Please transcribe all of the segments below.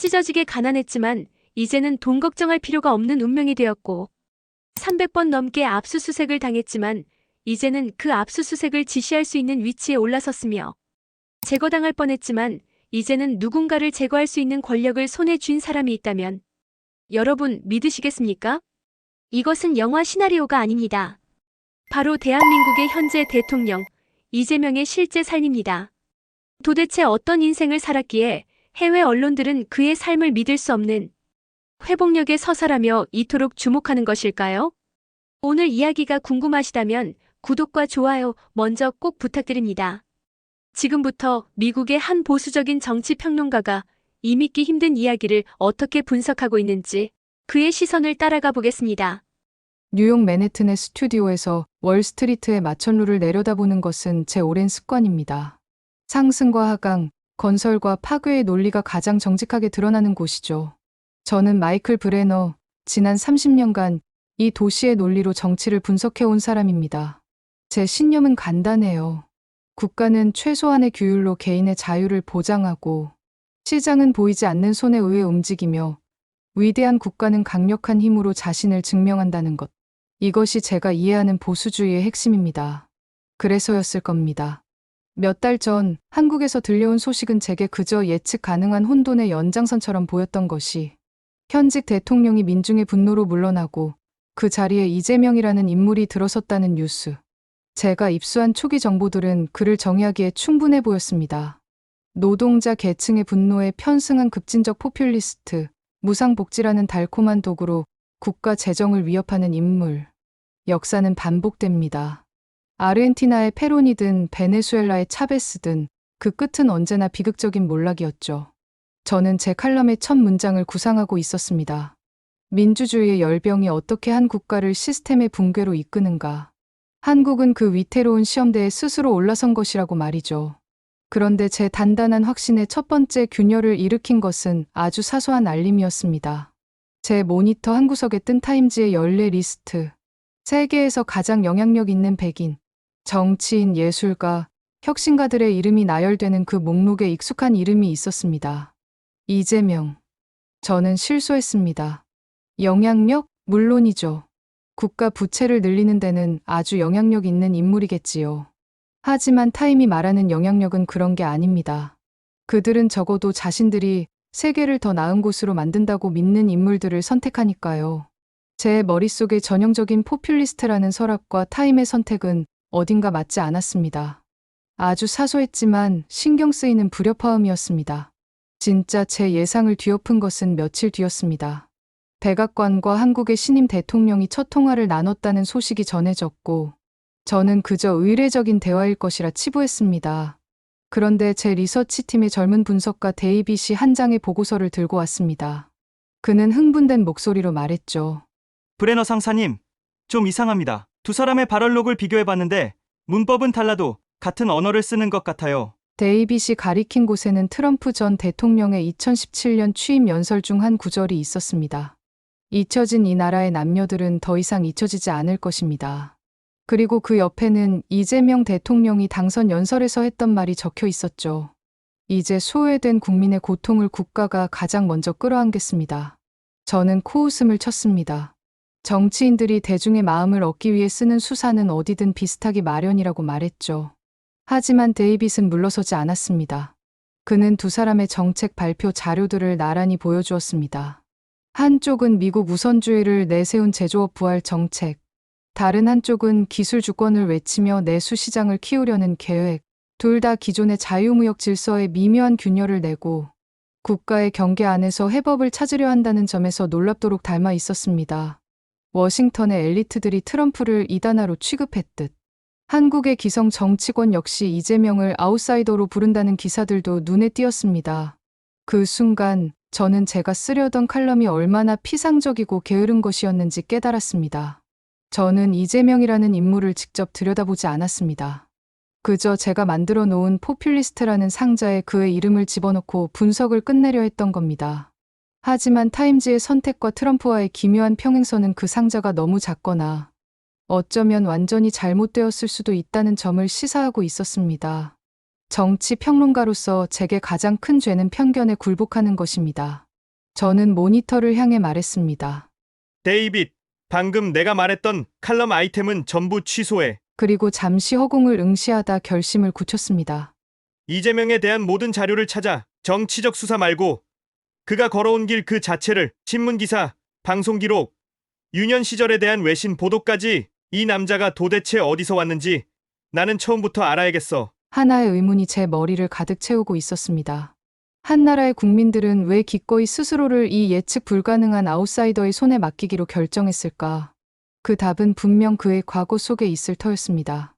찢어지게 가난했지만 이제는 돈 걱정할 필요가 없는 운명이 되었고 300번 넘게 압수수색을 당했지만 이제는 그 압수수색을 지시할 수 있는 위치에 올라섰으며 제거당할 뻔했지만 이제는 누군가를 제거할 수 있는 권력을 손에 쥔 사람이 있다면 여러분 믿으시겠습니까? 이것은 영화 시나리오가 아닙니다. 바로 대한민국의 현재 대통령 이재명의 실제 삶입니다. 도대체 어떤 인생을 살았기에 해외 언론들은 그의 삶을 믿을 수 없는 회복력의 서사라며 이토록 주목하는 것일까요? 오늘 이야기가 궁금하시다면 구독과 좋아요 먼저 꼭 부탁드립니다. 지금부터 미국의 한 보수적인 정치 평론가가 이 믿기 힘든 이야기를 어떻게 분석하고 있는지 그의 시선을 따라가 보겠습니다. 뉴욕 맨해튼의 스튜디오에서 월스트리트의 마천루를 내려다보는 것은 제 오랜 습관입니다. 상승과 하강, 건설과 파괴의 논리가 가장 정직하게 드러나는 곳이죠. 저는 마이클 브레너, 지난 30년간 이 도시의 논리로 정치를 분석해온 사람입니다. 제 신념은 간단해요. 국가는 최소한의 규율로 개인의 자유를 보장하고 시장은 보이지 않는 손에 의해 움직이며 위대한 국가는 강력한 힘으로 자신을 증명한다는 것. 이것이 제가 이해하는 보수주의의 핵심입니다. 그래서였을 겁니다. 몇 달 전 한국에서 들려온 소식은 제게 그저 예측 가능한 혼돈의 연장선처럼 보였던 것이 현직 대통령이 민중의 분노로 물러나고 그 자리에 이재명이라는 인물이 들어섰다는 뉴스. 제가 입수한 초기 정보들은 그를 정의하기에 충분해 보였습니다. 노동자 계층의 분노에 편승한 급진적 포퓰리스트, 무상복지라는 달콤한 도구로 국가 재정을 위협하는 인물. 역사는 반복됩니다. 아르헨티나의 페론이든 베네수엘라의 차베스든 그 끝은 언제나 비극적인 몰락이었죠. 저는 제 칼럼의 첫 문장을 구상하고 있었습니다. 민주주의의 열병이 어떻게 한 국가를 시스템의 붕괴로 이끄는가. 한국은 그 위태로운 시험대에 스스로 올라선 것이라고 말이죠. 그런데 제 단단한 확신의 첫 번째 균열을 일으킨 것은 아주 사소한 알림이었습니다. 제 모니터 한 구석에 뜬 타임지의 연례 리스트. 세계에서 가장 영향력 있는 백인, 정치인, 예술가, 혁신가들의 이름이 나열되는 그 목록에 익숙한 이름이 있었습니다. 이재명. 저는 실소했습니다. 영향력? 물론이죠. 국가 부채를 늘리는 데는 아주 영향력 있는 인물이겠지요. 하지만 타임이 말하는 영향력은 그런 게 아닙니다. 그들은 적어도 자신들이 세계를 더 나은 곳으로 만든다고 믿는 인물들을 선택하니까요. 제 머릿속의 전형적인 포퓰리스트라는 서랍과 타임의 선택은 어딘가 맞지 않았습니다. 아주 사소했지만 신경 쓰이는 불협화음이었습니다. 진짜 제 예상을 뒤엎은 것은 며칠 뒤였습니다. 백악관과 한국의 신임 대통령이 첫 통화를 나눴다는 소식이 전해졌고 저는 그저 의례적인 대화일 것이라 치부했습니다. 그런데 제 리서치팀의 젊은 분석가 데이빗이 한 장의 보고서를 들고 왔습니다. 그는 흥분된 목소리로 말했죠. 브레너 상사님, 좀 이상합니다. 두 사람의 발언록을 비교해봤는데 문법은 달라도 같은 언어를 쓰는 것 같아요. 데이빗이 가리킨 곳에는 트럼프 전 대통령의 2017년 취임 연설 중 한 구절이 있었습니다. 잊혀진 이 나라의 남녀들은 더 이상 잊혀지지 않을 것입니다. 그리고 그 옆에는 이재명 대통령이 당선 연설에서 했던 말이 적혀 있었죠. 이제 소외된 국민의 고통을 국가가 가장 먼저 끌어안겠습니다. 저는 코웃음을 쳤습니다. 정치인들이 대중의 마음을 얻기 위해 쓰는 수사는 어디든 비슷하기 마련이라고 말했죠. 하지만 데이빗은 물러서지 않았습니다. 그는 두 사람의 정책 발표 자료들을 나란히 보여주었습니다. 한쪽은 미국 우선주의를 내세운 제조업 부활 정책, 다른 한쪽은 기술 주권을 외치며 내수 시장을 키우려는 계획, 둘 다 기존의 자유무역 질서에 미묘한 균열을 내고 국가의 경계 안에서 해법을 찾으려 한다는 점에서 놀랍도록 닮아 있었습니다. 워싱턴의 엘리트들이 트럼프를 이단아로 취급했듯 한국의 기성 정치권 역시 이재명을 아웃사이더로 부른다는 기사들도 눈에 띄었습니다. 그 순간 저는 제가 쓰려던 칼럼이 얼마나 피상적이고 게으른 것이었는지 깨달았습니다. 저는 이재명이라는 인물을 직접 들여다보지 않았습니다. 그저 제가 만들어 놓은 포퓰리스트라는 상자에 그의 이름을 집어넣고 분석을 끝내려 했던 겁니다. 하지만 타임지의 선택과 트럼프와의 기묘한 평행선은 그 상자가 너무 작거나 어쩌면 완전히 잘못되었을 수도 있다는 점을 시사하고 있었습니다. 정치 평론가로서 제게 가장 큰 죄는 편견에 굴복하는 것입니다. 저는 모니터를 향해 말했습니다. 데이빗, 방금 내가 말했던 칼럼 아이템은 전부 취소해. 그리고 잠시 허공을 응시하다 결심을 굳혔습니다. 이재명에 대한 모든 자료를 찾아. 정치적 수사 말고 그가 걸어온 길 그 자체를, 신문기사, 방송기록, 유년 시절에 대한 외신 보도까지. 이 남자가 도대체 어디서 왔는지 나는 처음부터 알아야겠어. 하나의 의문이 제 머리를 가득 채우고 있었습니다. 한 나라의 국민들은 왜 기꺼이 스스로를 이 예측 불가능한 아웃사이더의 손에 맡기기로 결정했을까? 그 답은 분명 그의 과거 속에 있을 터였습니다.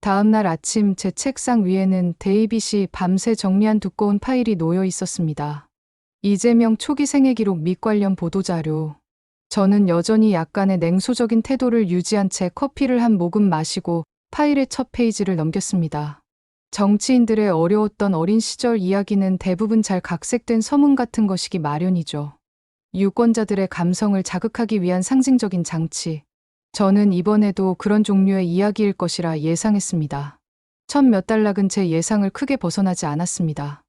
다음 날 아침 제 책상 위에는 데이빗이 밤새 정리한 두꺼운 파일이 놓여 있었습니다. 이재명 초기 생애 기록 및 관련 보도자료. 저는 여전히 약간의 냉소적인 태도를 유지한 채 커피를 한 모금 마시고 파일의 첫 페이지를 넘겼습니다. 정치인들의 어려웠던 어린 시절 이야기는 대부분 잘 각색된 서문 같은 것이기 마련이죠. 유권자들의 감성을 자극하기 위한 상징적인 장치. 저는 이번에도 그런 종류의 이야기일 것이라 예상했습니다. 첫 몇 달락은 제 예상을 크게 벗어나지 않았습니다.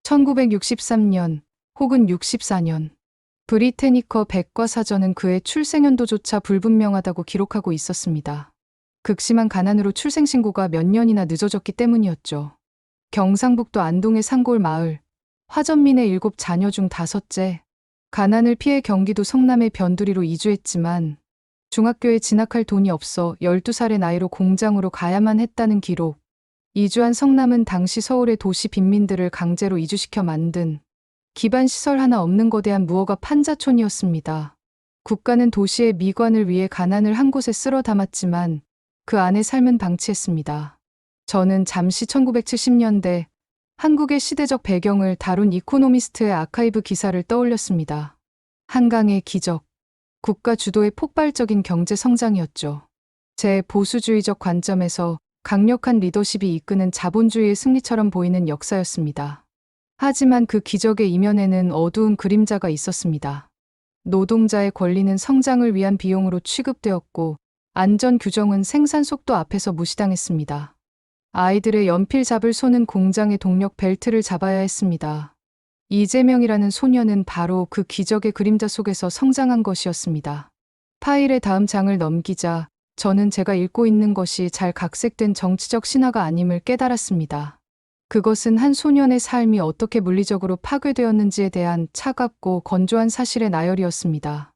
1963년 혹은 64년. 브리테니커 백과사전은 그의 출생연도조차 불분명하다고 기록하고 있었습니다. 극심한 가난으로 출생신고가 몇 년이나 늦어졌기 때문이었죠. 경상북도 안동의 산골 마을, 화전민의 7자녀 중 5째, 가난을 피해 경기도 성남의 변두리로 이주했지만 중학교에 진학할 돈이 없어 12살의 나이로 공장으로 가야만 했다는 기록. 이주한 성남은 당시 서울의 도시 빈민들을 강제로 이주시켜 만든 기반 시설 하나 없는 거대한 무허가 판자촌이었습니다. 국가는 도시의 미관을 위해 가난을 한 곳에 쓸어 담았지만 그 안에 삶은 방치했습니다. 저는 잠시 1970년대 한국의 시대적 배경을 다룬 이코노미스트의 아카이브 기사를 떠올렸습니다. 한강의 기적, 국가 주도의 폭발적인 경제 성장이었죠. 제 보수주의적 관점에서 강력한 리더십이 이끄는 자본주의의 승리처럼 보이는 역사였습니다. 하지만 그 기적의 이면에는 어두운 그림자가 있었습니다. 노동자의 권리는 성장을 위한 비용으로 취급되었고 안전 규정은 생산 속도 앞에서 무시당했습니다. 아이들의 연필 잡을 손은 공장의 동력 벨트를 잡아야 했습니다. 이재명이라는 소녀는 바로 그 기적의 그림자 속에서 성장한 것이었습니다. 파일의 다음 장을 넘기자 저는 제가 읽고 있는 것이 잘 각색된 정치적 신화가 아님을 깨달았습니다. 그것은 한 소년의 삶이 어떻게 물리적으로 파괴되었는지에 대한 차갑고 건조한 사실의 나열이었습니다.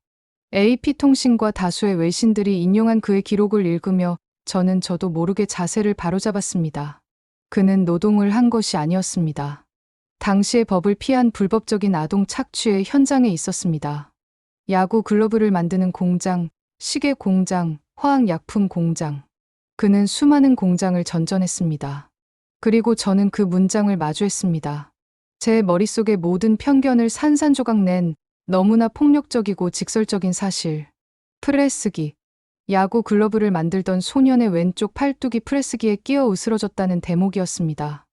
AP통신과 다수의 외신들이 인용한 그의 기록을 읽으며 저도 모르게 자세를 바로잡았습니다. 그는 노동을 한 것이 아니었습니다. 당시의 법을 피한 불법적인 아동 착취의 현장에 있었습니다. 야구 글러브를 만드는 공장, 시계 공장, 화학약품 공장. 그는 수많은 공장을 전전했습니다. 그리고 저는 그 문장을 마주했습니다. 제 머릿속의 모든 편견을 산산조각 낸 너무나 폭력적이고 직설적인 사실. 프레스기. 야구 글러브를 만들던 소년의 왼쪽 팔뚝이 프레스기에 끼어 으스러졌다는 대목이었습니다.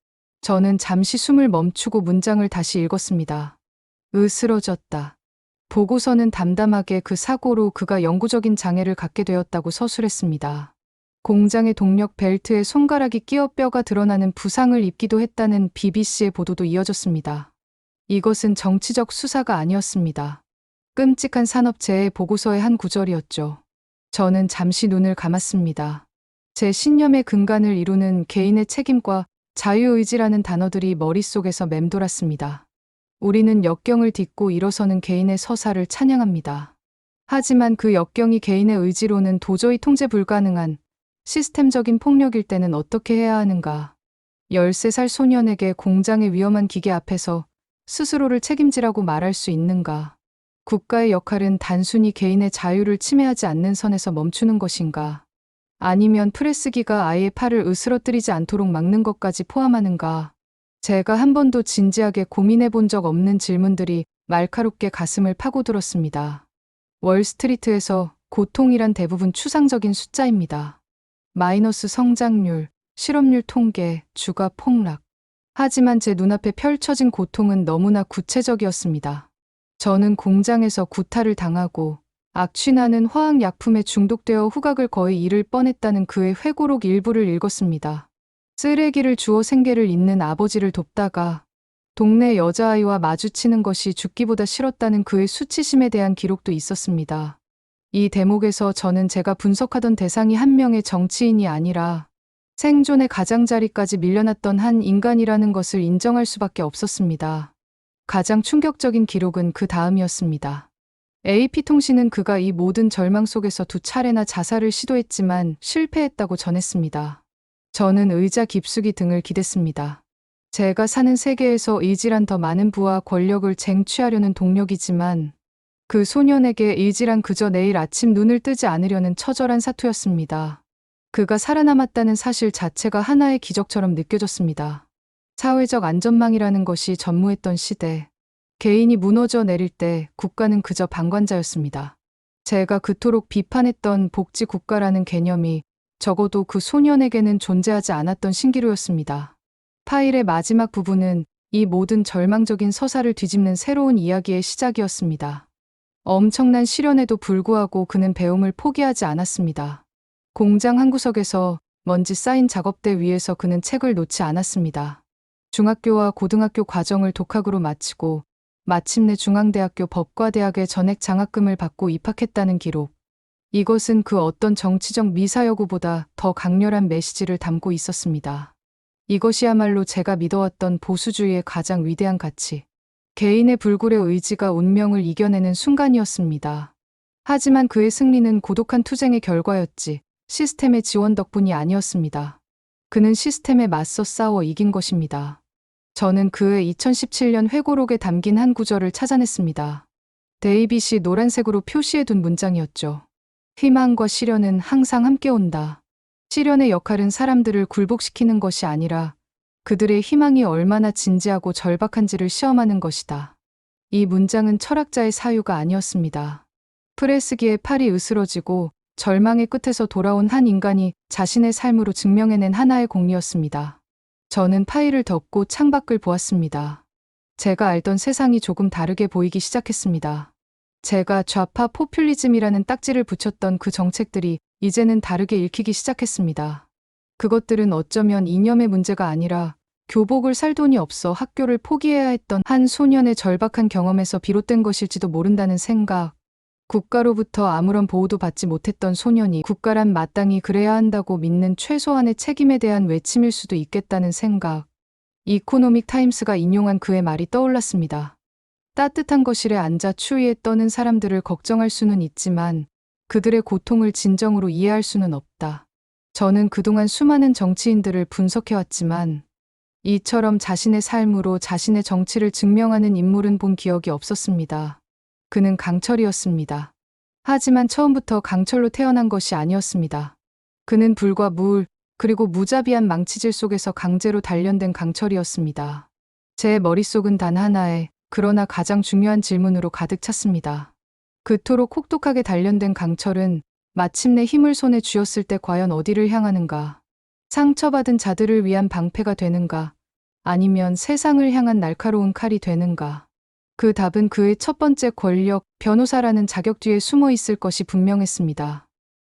저는 잠시 숨을 멈추고 문장을 다시 읽었습니다. 으스러졌다. 보고서는 담담하게 그 사고로 그가 영구적인 장애를 갖게 되었다고 서술했습니다. 공장의 동력 벨트에 손가락이 끼어 뼈가 드러나는 부상을 입기도 했다는 BBC의 보도도 이어졌습니다. 이것은 정치적 수사가 아니었습니다. 끔찍한 산업재해 보고서의 한 구절이었죠. 저는 잠시 눈을 감았습니다. 제 신념의 근간을 이루는 개인의 책임과 자유의지라는 단어들이 머릿속에서 맴돌았습니다. 우리는 역경을 딛고 일어서는 개인의 서사를 찬양합니다. 하지만 그 역경이 개인의 의지로는 도저히 통제 불가능한 시스템적인 폭력일 때는 어떻게 해야 하는가? 13살 소년에게 공장의 위험한 기계 앞에서 스스로를 책임지라고 말할 수 있는가? 국가의 역할은 단순히 개인의 자유를 침해하지 않는 선에서 멈추는 것인가? 아니면 프레스기가 아이의 팔을 으스러뜨리지 않도록 막는 것까지 포함하는가? 제가 한 번도 진지하게 고민해 본 적 없는 질문들이 날카롭게 가슴을 파고들었습니다. 월스트리트에서 고통이란 대부분 추상적인 숫자입니다. 마이너스 성장률, 실업률 통계, 주가 폭락. 하지만 제 눈앞에 펼쳐진 고통은 너무나 구체적이었습니다. 저는 공장에서 구타를 당하고 악취나는 화학약품에 중독되어 후각을 거의 잃을 뻔했다는 그의 회고록 일부를 읽었습니다. 쓰레기를 주워 생계를 잇는 아버지를 돕다가 동네 여자아이와 마주치는 것이 죽기보다 싫었다는 그의 수치심에 대한 기록도 있었습니다. 이 대목에서 저는 제가 분석하던 대상이 한 명의 정치인이 아니라 생존의 가장자리까지 밀려났던 한 인간이라는 것을 인정할 수밖에 없었습니다. 가장 충격적인 기록은 그 다음이었습니다. AP통신은 그가 이 모든 절망 속에서 2차례나 자살을 시도했지만 실패했다고 전했습니다. 저는 의자 깊숙이 등을 기댔습니다. 제가 사는 세계에서 이질한 더 많은 부와 권력을 쟁취하려는 동력이지만 그 소년에게 이질한 그저 내일 아침 눈을 뜨지 않으려는 처절한 사투였습니다. 그가 살아남았다는 사실 자체가 하나의 기적처럼 느껴졌습니다. 사회적 안전망이라는 것이 전무했던 시대, 개인이 무너져 내릴 때 국가는 그저 방관자였습니다. 제가 그토록 비판했던 복지국가라는 개념이 적어도 그 소년에게는 존재하지 않았던 신기루였습니다. 파일의 마지막 부분은 이 모든 절망적인 서사를 뒤집는 새로운 이야기의 시작이었습니다. 엄청난 시련에도 불구하고 그는 배움을 포기하지 않았습니다. 공장 한 구석에서 먼지 쌓인 작업대 위에서 그는 책을 놓지 않았습니다. 중학교와 고등학교 과정을 독학으로 마치고 마침내 중앙대학교 법과대학에 전액 장학금을 받고 입학했다는 기록. 이것은 그 어떤 정치적 미사여구보다 더 강렬한 메시지를 담고 있었습니다. 이것이야말로 제가 믿어왔던 보수주의의 가장 위대한 가치. 개인의 불굴의 의지가 운명을 이겨내는 순간이었습니다. 하지만 그의 승리는 고독한 투쟁의 결과였지 시스템의 지원 덕분이 아니었습니다. 그는 시스템에 맞서 싸워 이긴 것입니다. 저는 그의 2017년 회고록에 담긴 한 구절을 찾아냈습니다. 데이빗이 노란색으로 표시해둔 문장이었죠. 희망과 시련은 항상 함께 온다. 시련의 역할은 사람들을 굴복시키는 것이 아니라 그들의 희망이 얼마나 진지하고 절박한지를 시험하는 것이다. 이 문장은 철학자의 사유가 아니었습니다. 프레스기의 팔이 으스러지고 절망의 끝에서 돌아온 한 인간이 자신의 삶으로 증명해낸 하나의 공리였습니다. 저는 파일을 덮고 창밖을 보았습니다. 제가 알던 세상이 조금 다르게 보이기 시작했습니다. 제가 좌파 포퓰리즘이라는 딱지를 붙였던 그 정책들이 이제는 다르게 읽히기 시작했습니다. 그것들은 어쩌면 이념의 문제가 아니라 교복을 살 돈이 없어 학교를 포기해야 했던 한 소년의 절박한 경험에서 비롯된 것일지도 모른다는 생각. 국가로부터 아무런 보호도 받지 못했던 소년이 국가란 마땅히 그래야 한다고 믿는 최소한의 책임에 대한 외침일 수도 있겠다는 생각. 이코노믹 타임스가 인용한 그의 말이 떠올랐습니다. 따뜻한 거실에 앉아 추위에 떠는 사람들을 걱정할 수는 있지만 그들의 고통을 진정으로 이해할 수는 없다. 저는 그동안 수많은 정치인들을 분석해왔지만 이처럼 자신의 삶으로 자신의 정치를 증명하는 인물은 본 기억이 없었습니다. 그는 강철이었습니다. 하지만 처음부터 강철로 태어난 것이 아니었습니다. 그는 불과 물, 그리고 무자비한 망치질 속에서 강제로 단련된 강철이었습니다. 제 머릿속은 단 하나의, 그러나 가장 중요한 질문으로 가득 찼습니다. 그토록 혹독하게 단련된 강철은 마침내 힘을 손에 쥐었을 때 과연 어디를 향하는가? 상처받은 자들을 위한 방패가 되는가? 아니면 세상을 향한 날카로운 칼이 되는가? 그 답은 그의 첫 번째 권력, 변호사라는 자격 뒤에 숨어 있을 것이 분명했습니다.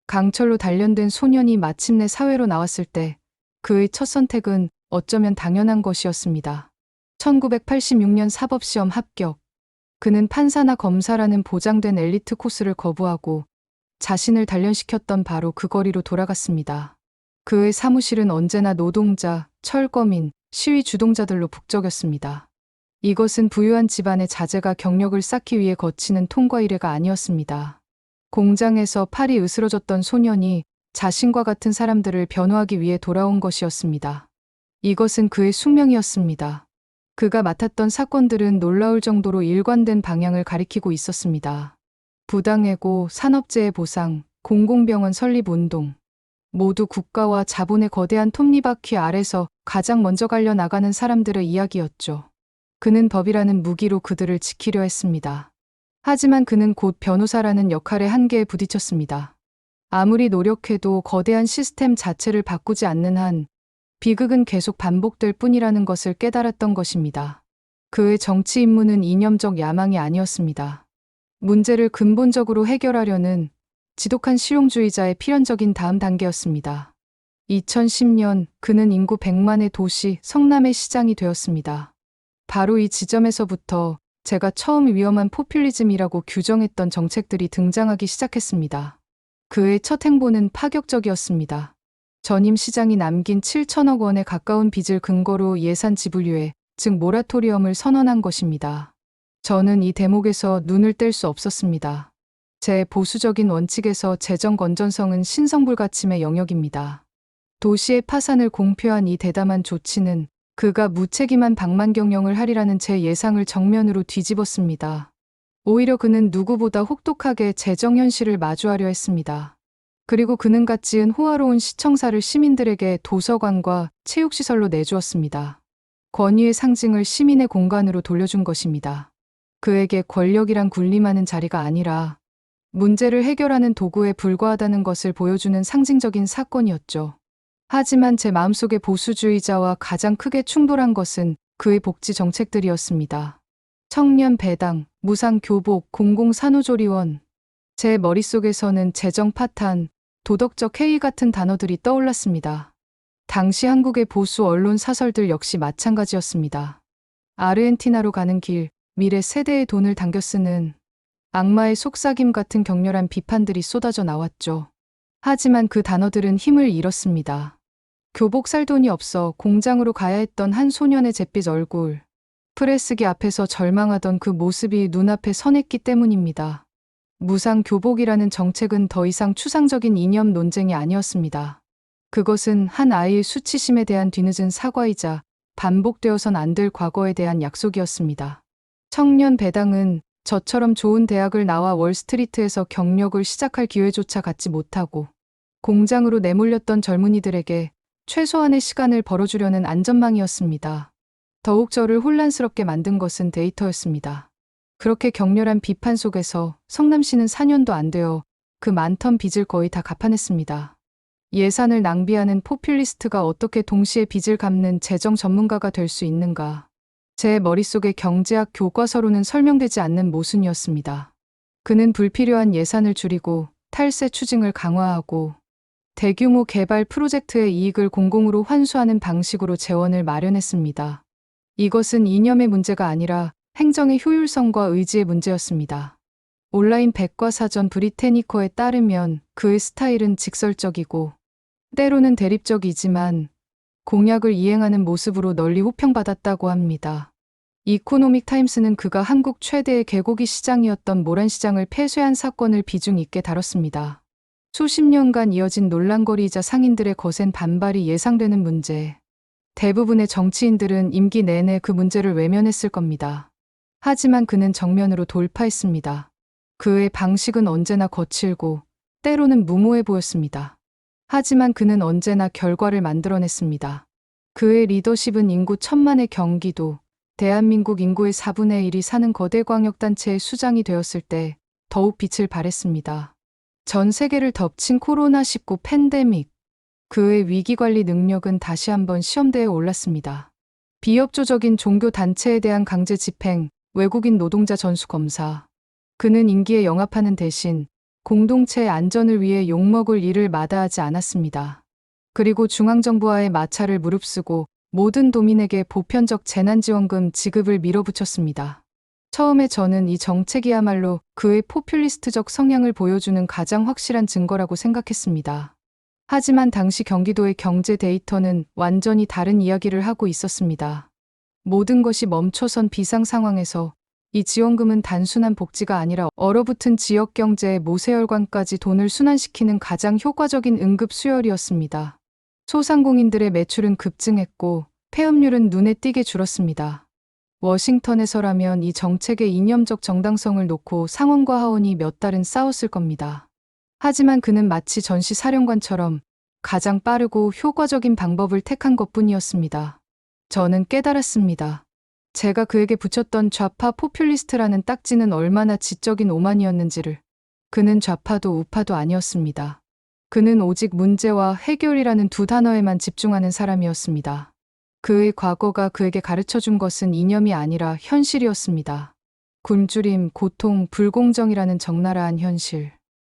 강철로 단련된 소년이 마침내 사회로 나왔을 때 그의 첫 선택은 어쩌면 당연한 것이었습니다. 1986년 사법시험 합격. 그는 판사나 검사라는 보장된 엘리트 코스를 거부하고 자신을 단련시켰던 바로 그 거리로 돌아갔습니다. 그의 사무실은 언제나 노동자, 철거민, 시위 주동자들로 북적였습니다. 이것은 부유한 집안의 자제가 경력을 쌓기 위해 거치는 통과 일회가 아니었습니다. 공장에서 팔이 으스러졌던 소년이 자신과 같은 사람들을 변호하기 위해 돌아온 것이었습니다. 이것은 그의 숙명이었습니다. 그가 맡았던 사건들은 놀라울 정도로 일관된 방향을 가리키고 있었습니다. 부당해고, 산업재해 보상, 공공병원 설립 운동. 모두 국가와 자본의 거대한 톱니바퀴 아래서 가장 먼저 갈려 나가는 사람들의 이야기였죠. 그는 법이라는 무기로 그들을 지키려 했습니다. 하지만 그는 곧 변호사라는 역할의 한계에 부딪혔습니다. 아무리 노력해도 거대한 시스템 자체를 바꾸지 않는 한 비극은 계속 반복될 뿐이라는 것을 깨달았던 것입니다. 그의 정치 임무는 이념적 야망이 아니었습니다. 문제를 근본적으로 해결하려는 지독한 실용주의자의 필연적인 다음 단계였습니다. 2010년 그는 인구 100만의 도시 성남의 시장이 되었습니다. 바로 이 지점에서부터 제가 처음 위험한 포퓰리즘이라고 규정했던 정책들이 등장하기 시작했습니다. 그의 첫 행보는 파격적이었습니다. 전임 시장이 남긴 7천억 원에 가까운 빚을 근거로 예산 지불유예, 즉 모라토리엄을 선언한 것입니다. 저는 이 대목에서 눈을 뗄 수 없었습니다. 제 보수적인 원칙에서 재정 건전성은 신성불가침의 영역입니다. 도시의 파산을 공표한 이 대담한 조치는 그가 무책임한 방만 경영을 하리라는 제 예상을 정면으로 뒤집었습니다. 오히려 그는 누구보다 혹독하게 재정 현실을 마주하려 했습니다. 그리고 그는 갓 지은 호화로운 시청사를 시민들에게 도서관과 체육시설로 내주었습니다. 권위의 상징을 시민의 공간으로 돌려준 것입니다. 그에게 권력이란 군림하는 자리가 아니라 문제를 해결하는 도구에 불과하다는 것을 보여주는 상징적인 사건이었죠. 하지만 제 마음속의 보수주의자와 가장 크게 충돌한 것은 그의 복지 정책들이었습니다. 청년 배당, 무상 교복, 공공산후조리원. 제 머릿속에서는 재정 파탄, 도덕적 해이 같은 단어들이 떠올랐습니다. 당시 한국의 보수 언론 사설들 역시 마찬가지였습니다. 아르헨티나로 가는 길, 미래 세대의 돈을 당겨 쓰는 악마의 속삭임 같은 격렬한 비판들이 쏟아져 나왔죠. 하지만 그 단어들은 힘을 잃었습니다. 교복 살 돈이 없어 공장으로 가야 했던 한 소년의 잿빛 얼굴, 프레스기 앞에서 절망하던 그 모습이 눈앞에 선했기 때문입니다. 무상 교복이라는 정책은 더 이상 추상적인 이념 논쟁이 아니었습니다. 그것은 한 아이의 수치심에 대한 뒤늦은 사과이자 반복되어선 안 될 과거에 대한 약속이었습니다. 청년 배당은 저처럼 좋은 대학을 나와 월스트리트에서 경력을 시작할 기회조차 갖지 못하고 공장으로 내몰렸던 젊은이들에게 최소한의 시간을 벌어주려는 안전망이었습니다. 더욱 저를 혼란스럽게 만든 것은 데이터였습니다. 그렇게 격렬한 비판 속에서 성남시는 4년도 안 되어 그 많던 빚을 거의 다 갚아냈습니다. 예산을 낭비하는 포퓰리스트가 어떻게 동시에 빚을 갚는 재정 전문가가 될 수 있는가? 제 머릿속의 경제학 교과서로는 설명되지 않는 모순이었습니다. 그는 불필요한 예산을 줄이고 탈세 추징을 강화하고 대규모 개발 프로젝트의 이익을 공공으로 환수하는 방식으로 재원을 마련했습니다. 이것은 이념의 문제가 아니라 행정의 효율성과 의지의 문제였습니다. 온라인 백과사전 브리테니커에 따르면 그의 스타일은 직설적이고 때로는 대립적이지만 공약을 이행하는 모습으로 널리 호평받았다고 합니다. 이코노믹 타임스는 그가 한국 최대의 개고기 시장이었던 모란시장을 폐쇄한 사건을 비중 있게 다뤘습니다. 수십 년간 이어진 논란거리이자 상인들의 거센 반발이 예상되는 문제. 대부분의 정치인들은 임기 내내 그 문제를 외면했을 겁니다. 하지만 그는 정면으로 돌파했습니다. 그의 방식은 언제나 거칠고 때로는 무모해 보였습니다. 하지만 그는 언제나 결과를 만들어냈습니다. 그의 리더십은 인구 1,000만의 경기도, 대한민국 인구의 4분의 1이 사는 거대 광역단체의 수장이 되었을 때 더욱 빛을 발했습니다. 전 세계를 덮친 코로나19 팬데믹. 그의 위기관리 능력은 다시 한번 시험대에 올랐습니다. 비협조적인 종교단체에 대한 강제 집행, 외국인 노동자 전수 검사. 그는 임기에 영합하는 대신 공동체의 안전을 위해 욕먹을 일을 마다하지 않았습니다. 그리고 중앙정부와의 마찰을 무릅쓰고 모든 도민에게 보편적 재난지원금 지급을 밀어붙였습니다. 처음에 저는 이 정책이야말로 그의 포퓰리스트적 성향을 보여주는 가장 확실한 증거라고 생각했습니다. 하지만 당시 경기도의 경제 데이터는 완전히 다른 이야기를 하고 있었습니다. 모든 것이 멈춰선 비상 상황에서 이 지원금은 단순한 복지가 아니라 얼어붙은 지역 경제의 모세혈관까지 돈을 순환시키는 가장 효과적인 응급 수혈이었습니다. 소상공인들의 매출은 급증했고 폐업률은 눈에 띄게 줄었습니다. 워싱턴에서라면 이 정책의 이념적 정당성을 놓고 상원과 하원이 몇 달은 싸웠을 겁니다. 하지만 그는 마치 전시 사령관처럼 가장 빠르고 효과적인 방법을 택한 것뿐이었습니다. 저는 깨달았습니다. 제가 그에게 붙였던 좌파 포퓰리스트라는 딱지는 얼마나 지적인 오만이었는지를. 그는 좌파도 우파도 아니었습니다. 그는 오직 문제와 해결이라는 두 단어에만 집중하는 사람이었습니다. 그의 과거가 그에게 가르쳐준 것은 이념이 아니라 현실이었습니다. 굶주림, 고통, 불공정이라는 적나라한 현실.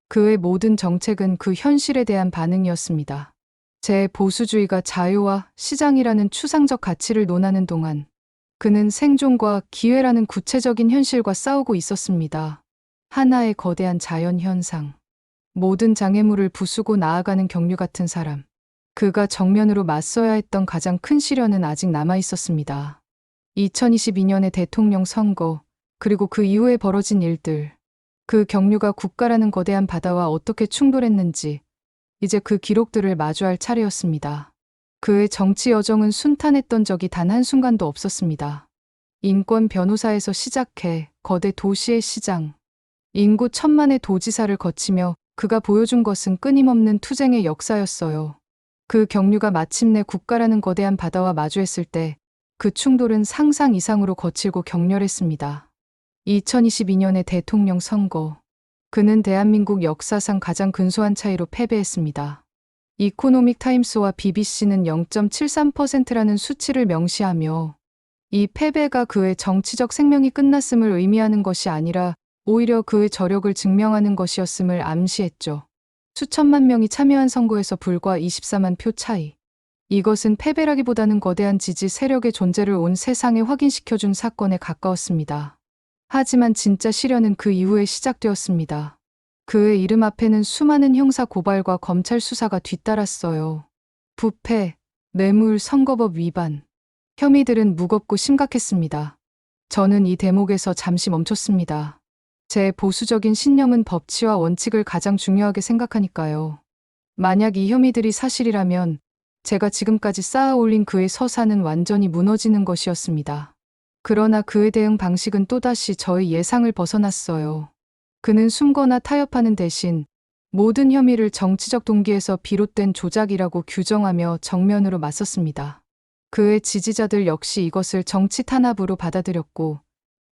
그의 모든 정책은 그 현실에 대한 반응이었습니다. 제 보수주의가 자유와 시장이라는 추상적 가치를 논하는 동안 그는 생존과 기회라는 구체적인 현실과 싸우고 있었습니다. 하나의 거대한 자연 현상. 모든 장애물을 부수고 나아가는 경류 같은 사람. 그가 정면으로 맞서야 했던 가장 큰 시련은 아직 남아 있었습니다. 2022년의 대통령 선거, 그리고 그 이후에 벌어진 일들. 그 경류가 국가라는 거대한 바다와 어떻게 충돌했는지, 이제 그 기록들을 마주할 차례였습니다. 그의 정치 여정은 순탄했던 적이 단 한순간도 없었습니다. 인권 변호사에서 시작해 거대 도시의 시장, 인구 1,000만의 도지사를 거치며 그가 보여준 것은 끊임없는 투쟁의 역사였어요. 그 경류가 마침내 국가라는 거대한 바다와 마주했을 때 그 충돌은 상상 이상으로 거칠고 격렬했습니다. 2022년의 대통령 선거. 그는 대한민국 역사상 가장 근소한 차이로 패배했습니다. 이코노믹 타임스와 BBC는 0.73%라는 수치를 명시하며 이 패배가 그의 정치적 생명이 끝났음을 의미하는 것이 아니라 오히려 그의 저력을 증명하는 것이었음을 암시했죠. 수천만 명이 참여한 선거에서 불과 24만 표 차이. 이것은 패배라기보다는 거대한 지지 세력의 존재를 온 세상에 확인시켜준 사건에 가까웠습니다. 하지만 진짜 시련은 그 이후에 시작되었습니다. 그의 이름 앞에는 수많은 형사 고발과 검찰 수사가 뒤따랐어요. 부패, 뇌물, 선거법 위반. 혐의들은 무겁고 심각했습니다. 저는 이 대목에서 잠시 멈췄습니다. 제 보수적인 신념은 법치와 원칙을 가장 중요하게 생각하니까요. 만약 이 혐의들이 사실이라면 제가 지금까지 쌓아올린 그의 서사는 완전히 무너지는 것이었습니다. 그러나 그의 대응 방식은 또다시 저의 예상을 벗어났어요. 그는 숨거나 타협하는 대신 모든 혐의를 정치적 동기에서 비롯된 조작이라고 규정하며 정면으로 맞섰습니다. 그의 지지자들 역시 이것을 정치 탄압으로 받아들였고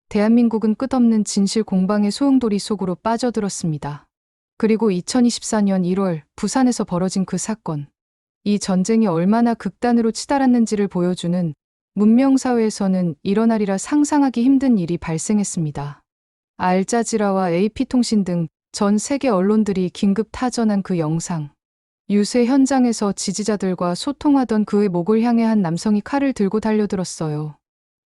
대한민국은 끝없는 진실 공방의 소용돌이 속으로 빠져들었습니다. 그리고 2024년 1월 부산에서 벌어진 그 사건. 이 전쟁이 얼마나 극단으로 치달았는지를 보여주는 문명사회에서는 일어나리라 상상하기 힘든 일이 발생했습니다. 알자지라와 AP통신 등 전 세계 언론들이 긴급 타전한 그 영상. 유세 현장에서 지지자들과 소통하던 그의 목을 향해 한 남성이 칼을 들고 달려들었어요.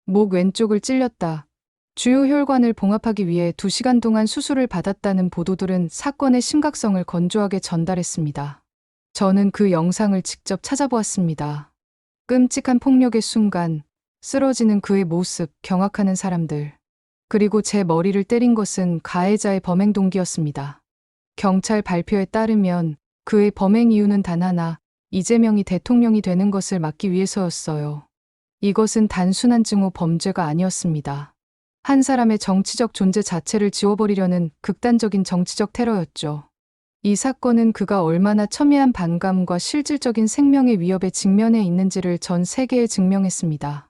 목 왼쪽을 찔렸다. 주요 혈관을 봉합하기 위해 2시간 동안 수술을 받았다는 보도들은 사건의 심각성을 건조하게 전달했습니다. 저는 그 영상을 직접 찾아보았습니다. 끔찍한 폭력의 순간, 쓰러지는 그의 모습, 경악하는 사람들. 그리고 제 머리를 때린 것은 가해자의 범행 동기였습니다. 경찰 발표에 따르면 그의 범행 이유는 단 하나, 이재명이 대통령이 되는 것을 막기 위해서였어요. 이것은 단순한 증오 범죄가 아니었습니다. 한 사람의 정치적 존재 자체를 지워버리려는 극단적인 정치적 테러였죠. 이 사건은 그가 얼마나 첨예한 반감과 실질적인 생명의 위협에 직면해 있는지를 전 세계에 증명했습니다.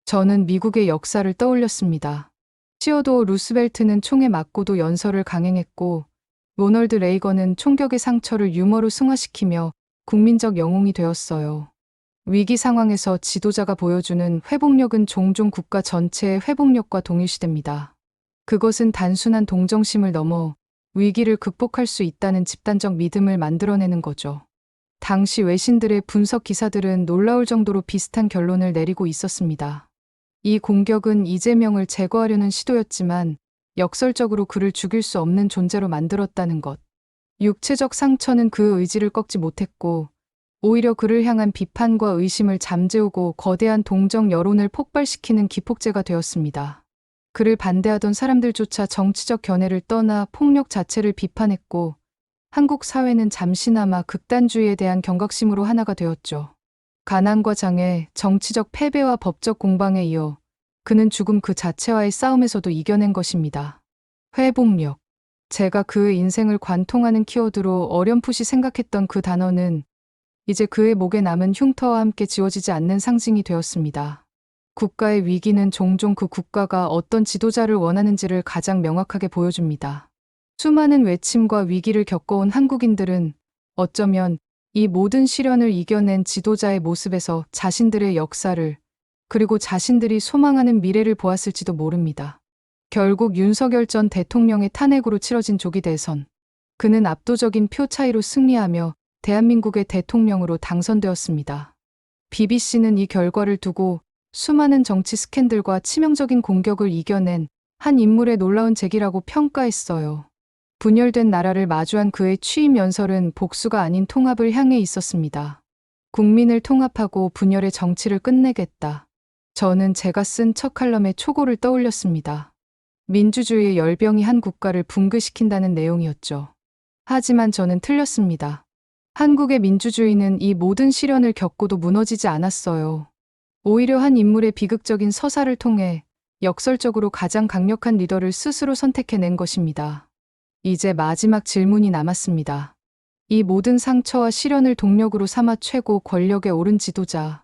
저는 미국의 역사를 떠올렸습니다. 시어도어 루스벨트는 총에 맞고도 연설을 강행했고, 로널드 레이건은 총격의 상처를 유머로 승화시키며 국민적 영웅이 되었어요. 위기 상황에서 지도자가 보여주는 회복력은 종종 국가 전체의 회복력과 동일시됩니다. 그것은 단순한 동정심을 넘어 위기를 극복할 수 있다는 집단적 믿음을 만들어내는 거죠. 당시 외신들의 분석 기사들은 놀라울 정도로 비슷한 결론을 내리고 있었습니다. 이 공격은 이재명을 제거하려는 시도였지만 역설적으로 그를 죽일 수 없는 존재로 만들었다는 것. 육체적 상처는 그 의지를 꺾지 못했고 오히려 그를 향한 비판과 의심을 잠재우고 거대한 동정 여론을 폭발시키는 기폭제가 되었습니다. 그를 반대하던 사람들조차 정치적 견해를 떠나 폭력 자체를 비판했고 한국 사회는 잠시나마 극단주의에 대한 경각심으로 하나가 되었죠. 가난과 장애, 정치적 패배와 법적 공방에 이어 그는 죽음 그 자체와의 싸움에서도 이겨낸 것입니다. 회복력. 제가 그의 인생을 관통하는 키워드로 어렴풋이 생각했던 그 단어는 이제 그의 목에 남은 흉터와 함께 지워지지 않는 상징이 되었습니다. 국가의 위기는 종종 그 국가가 어떤 지도자를 원하는지를 가장 명확하게 보여줍니다. 수많은 외침과 위기를 겪어온 한국인들은 어쩌면 이 모든 시련을 이겨낸 지도자의 모습에서 자신들의 역사를 그리고 자신들이 소망하는 미래를 보았을지도 모릅니다. 결국 윤석열 전 대통령의 탄핵으로 치러진 조기 대선. 그는 압도적인 표 차이로 승리하며 대한민국의 대통령으로 당선되었습니다. BBC는 이 결과를 두고 수많은 정치 스캔들과 치명적인 공격을 이겨낸 한 인물의 놀라운 재기라고 평가했어요. 분열된 나라를 마주한 그의 취임 연설은 복수가 아닌 통합을 향해 있었습니다. 국민을 통합하고 분열의 정치를 끝내겠다. 저는 제가 쓴 첫 칼럼의 초고를 떠올렸습니다. 민주주의의 열병이 한 국가를 붕괴시킨다는 내용이었죠. 하지만 저는 틀렸습니다. 한국의 민주주의는 이 모든 시련을 겪고도 무너지지 않았어요. 오히려 한 인물의 비극적인 서사를 통해 역설적으로 가장 강력한 리더를 스스로 선택해낸 것입니다. 이제 마지막 질문이 남았습니다. 이 모든 상처와 시련을 동력으로 삼아 최고 권력에 오른 지도자.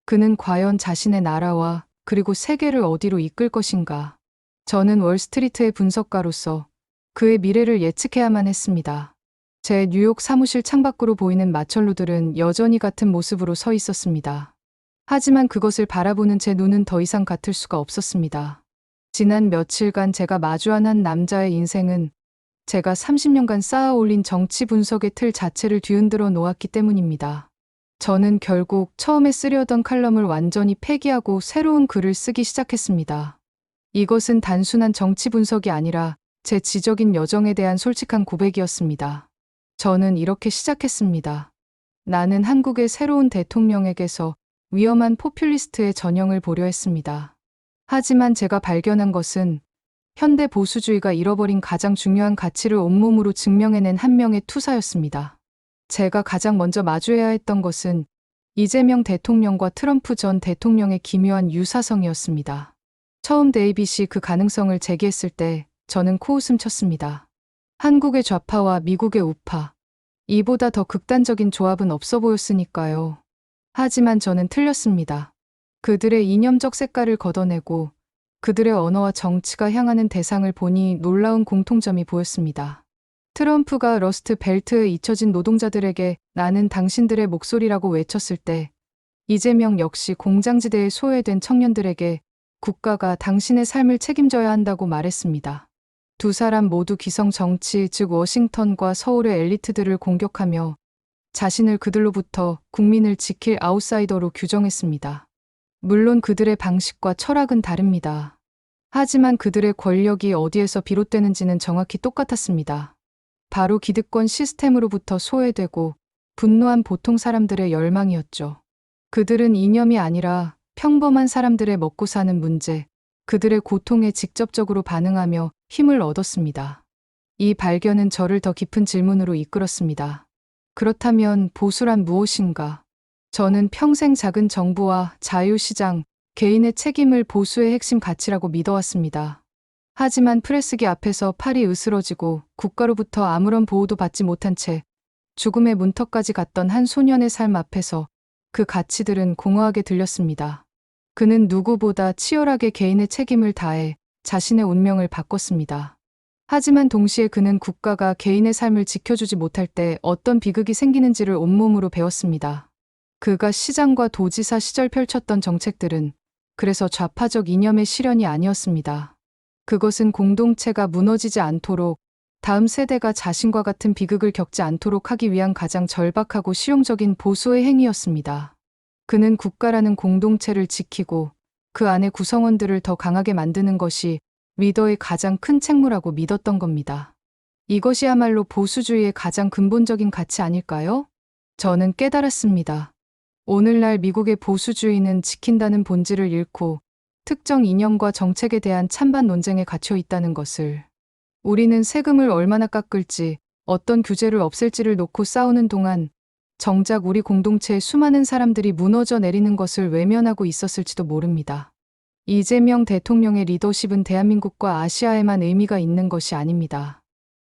그는 과연 자신의 나라와 그리고 세계를 어디로 이끌 것인가? 저는 월스트리트의 분석가로서 그의 미래를 예측해야만 했습니다. 제 뉴욕 사무실 창밖으로 보이는 마천루들은 여전히 같은 모습으로 서 있었습니다. 하지만 그것을 바라보는 제 눈은 더 이상 같을 수가 없었습니다. 지난 며칠간 제가 마주한 한 남자의 인생은 제가 30년간 쌓아 올린 정치 분석의 틀 자체를 뒤흔들어 놓았기 때문입니다. 저는 결국 처음에 쓰려던 칼럼을 완전히 폐기하고 새로운 글을 쓰기 시작했습니다. 이것은 단순한 정치 분석이 아니라 제 지적인 여정에 대한 솔직한 고백이었습니다. 저는 이렇게 시작했습니다. 나는 한국의 새로운 대통령에게서 위험한 포퓰리스트의 전형을 보려 했습니다. 하지만 제가 발견한 것은 현대 보수주의가 잃어버린 가장 중요한 가치를 온몸으로 증명해낸 한 명의 투사였습니다. 제가 가장 먼저 마주해야 했던 것은 이재명 대통령과 트럼프 전 대통령의 기묘한 유사성이었습니다. 처음 데이빗이 그 가능성을 제기했을 때 저는 코웃음 쳤습니다. 한국의 좌파와 미국의 우파. 이보다 더 극단적인 조합은 없어 보였으니까요. 하지만 저는 틀렸습니다. 그들의 이념적 색깔을 걷어내고 그들의 언어와 정치가 향하는 대상을 보니 놀라운 공통점이 보였습니다. 트럼프가 러스트 벨트에 잊혀진 노동자들에게 나는 당신들의 목소리라고 외쳤을 때 이재명 역시 공장지대에 소외된 청년들에게 국가가 당신의 삶을 책임져야 한다고 말했습니다. 두 사람 모두 기성 정치, 즉 워싱턴과 서울의 엘리트들을 공격하며 자신을 그들로부터 국민을 지킬 아웃사이더로 규정했습니다. 물론 그들의 방식과 철학은 다릅니다. 하지만 그들의 권력이 어디에서 비롯되는지는 정확히 똑같았습니다. 바로 기득권 시스템으로부터 소외되고 분노한 보통 사람들의 열망이었죠. 그들은 이념이 아니라 평범한 사람들의 먹고 사는 문제, 그들의 고통에 직접적으로 반응하며 힘을 얻었습니다. 이 발견은 저를 더 깊은 질문으로 이끌었습니다. 그렇다면 보수란 무엇인가? 저는 평생 작은 정부와 자유시장, 개인의 책임을 보수의 핵심 가치라고 믿어왔습니다. 하지만 프레스기 앞에서 팔이 으스러지고 국가로부터 아무런 보호도 받지 못한 채 죽음의 문턱까지 갔던 한 소년의 삶 앞에서 그 가치들은 공허하게 들렸습니다. 그는 누구보다 치열하게 개인의 책임을 다해 자신의 운명을 바꿨습니다. 하지만 동시에 그는 국가가 개인의 삶을 지켜주지 못할 때 어떤 비극이 생기는지를 온몸으로 배웠습니다. 그가 시장과 도지사 시절 펼쳤던 정책들은 그래서 좌파적 이념의 실현이 아니었습니다. 그것은 공동체가 무너지지 않도록 다음 세대가 자신과 같은 비극을 겪지 않도록 하기 위한 가장 절박하고 실용적인 보수의 행위였습니다. 그는 국가라는 공동체를 지키고 그 안의 구성원들을 더 강하게 만드는 것이 리더의 가장 큰 책무라고 믿었던 겁니다. 이것이야말로 보수주의의 가장 근본적인 가치 아닐까요? 저는 깨달았습니다. 오늘날 미국의 보수주의는 지킨다는 본질을 잃고 특정 이념과 정책에 대한 찬반 논쟁에 갇혀 있다는 것을. 우리는 세금을 얼마나 깎을지, 어떤 규제를 없앨지를 놓고 싸우는 동안 정작 우리 공동체의 수많은 사람들이 무너져 내리는 것을 외면하고 있었을지도 모릅니다. 이재명 대통령의 리더십은 대한민국과 아시아에만 의미가 있는 것이 아닙니다.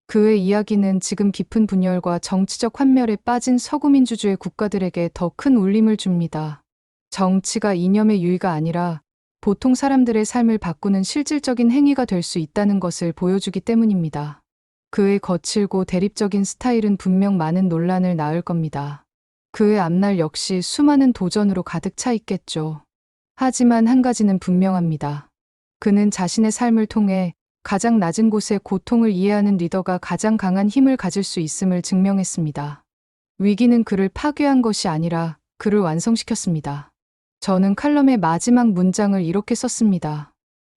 그의 이야기는 지금 깊은 분열과 정치적 환멸에 빠진 서구민주주의 국가들에게 더 큰 울림을 줍니다. 정치가 이념의 유의가 아니라 보통 사람들의 삶을 바꾸는 실질적인 행위가 될 수 있다는 것을 보여주기 때문입니다. 그의 거칠고 대립적인 스타일은 분명 많은 논란을 낳을 겁니다. 그의 앞날 역시 수많은 도전으로 가득 차 있겠죠. 하지만 한 가지는 분명합니다. 그는 자신의 삶을 통해 가장 낮은 곳의 고통을 이해하는 리더가 가장 강한 힘을 가질 수 있음을 증명했습니다. 위기는 그를 파괴한 것이 아니라 그를 완성시켰습니다. 저는 칼럼의 마지막 문장을 이렇게 썼습니다.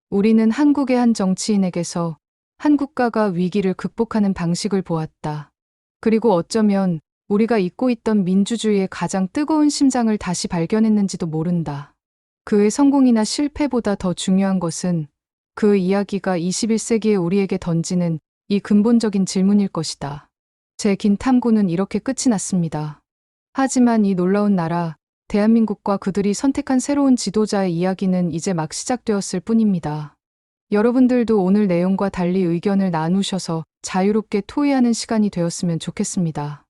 우리는 한국의 한 정치인에게서 한 국가가 위기를 극복하는 방식을 보았다. 그리고 어쩌면 우리가 잊고 있던 민주주의의 가장 뜨거운 심장을 다시 발견했는지도 모른다. 그의 성공이나 실패보다 더 중요한 것은 그 이야기가 21세기에 우리에게 던지는 이 근본적인 질문일 것이다. 제 긴 탐구는 이렇게 끝이 났습니다. 하지만 이 놀라운 나라, 대한민국과 그들이 선택한 새로운 지도자의 이야기는 이제 막 시작되었을 뿐입니다. 여러분들도 오늘 내용과 달리 의견을 나누셔서 자유롭게 토의하는 시간이 되었으면 좋겠습니다.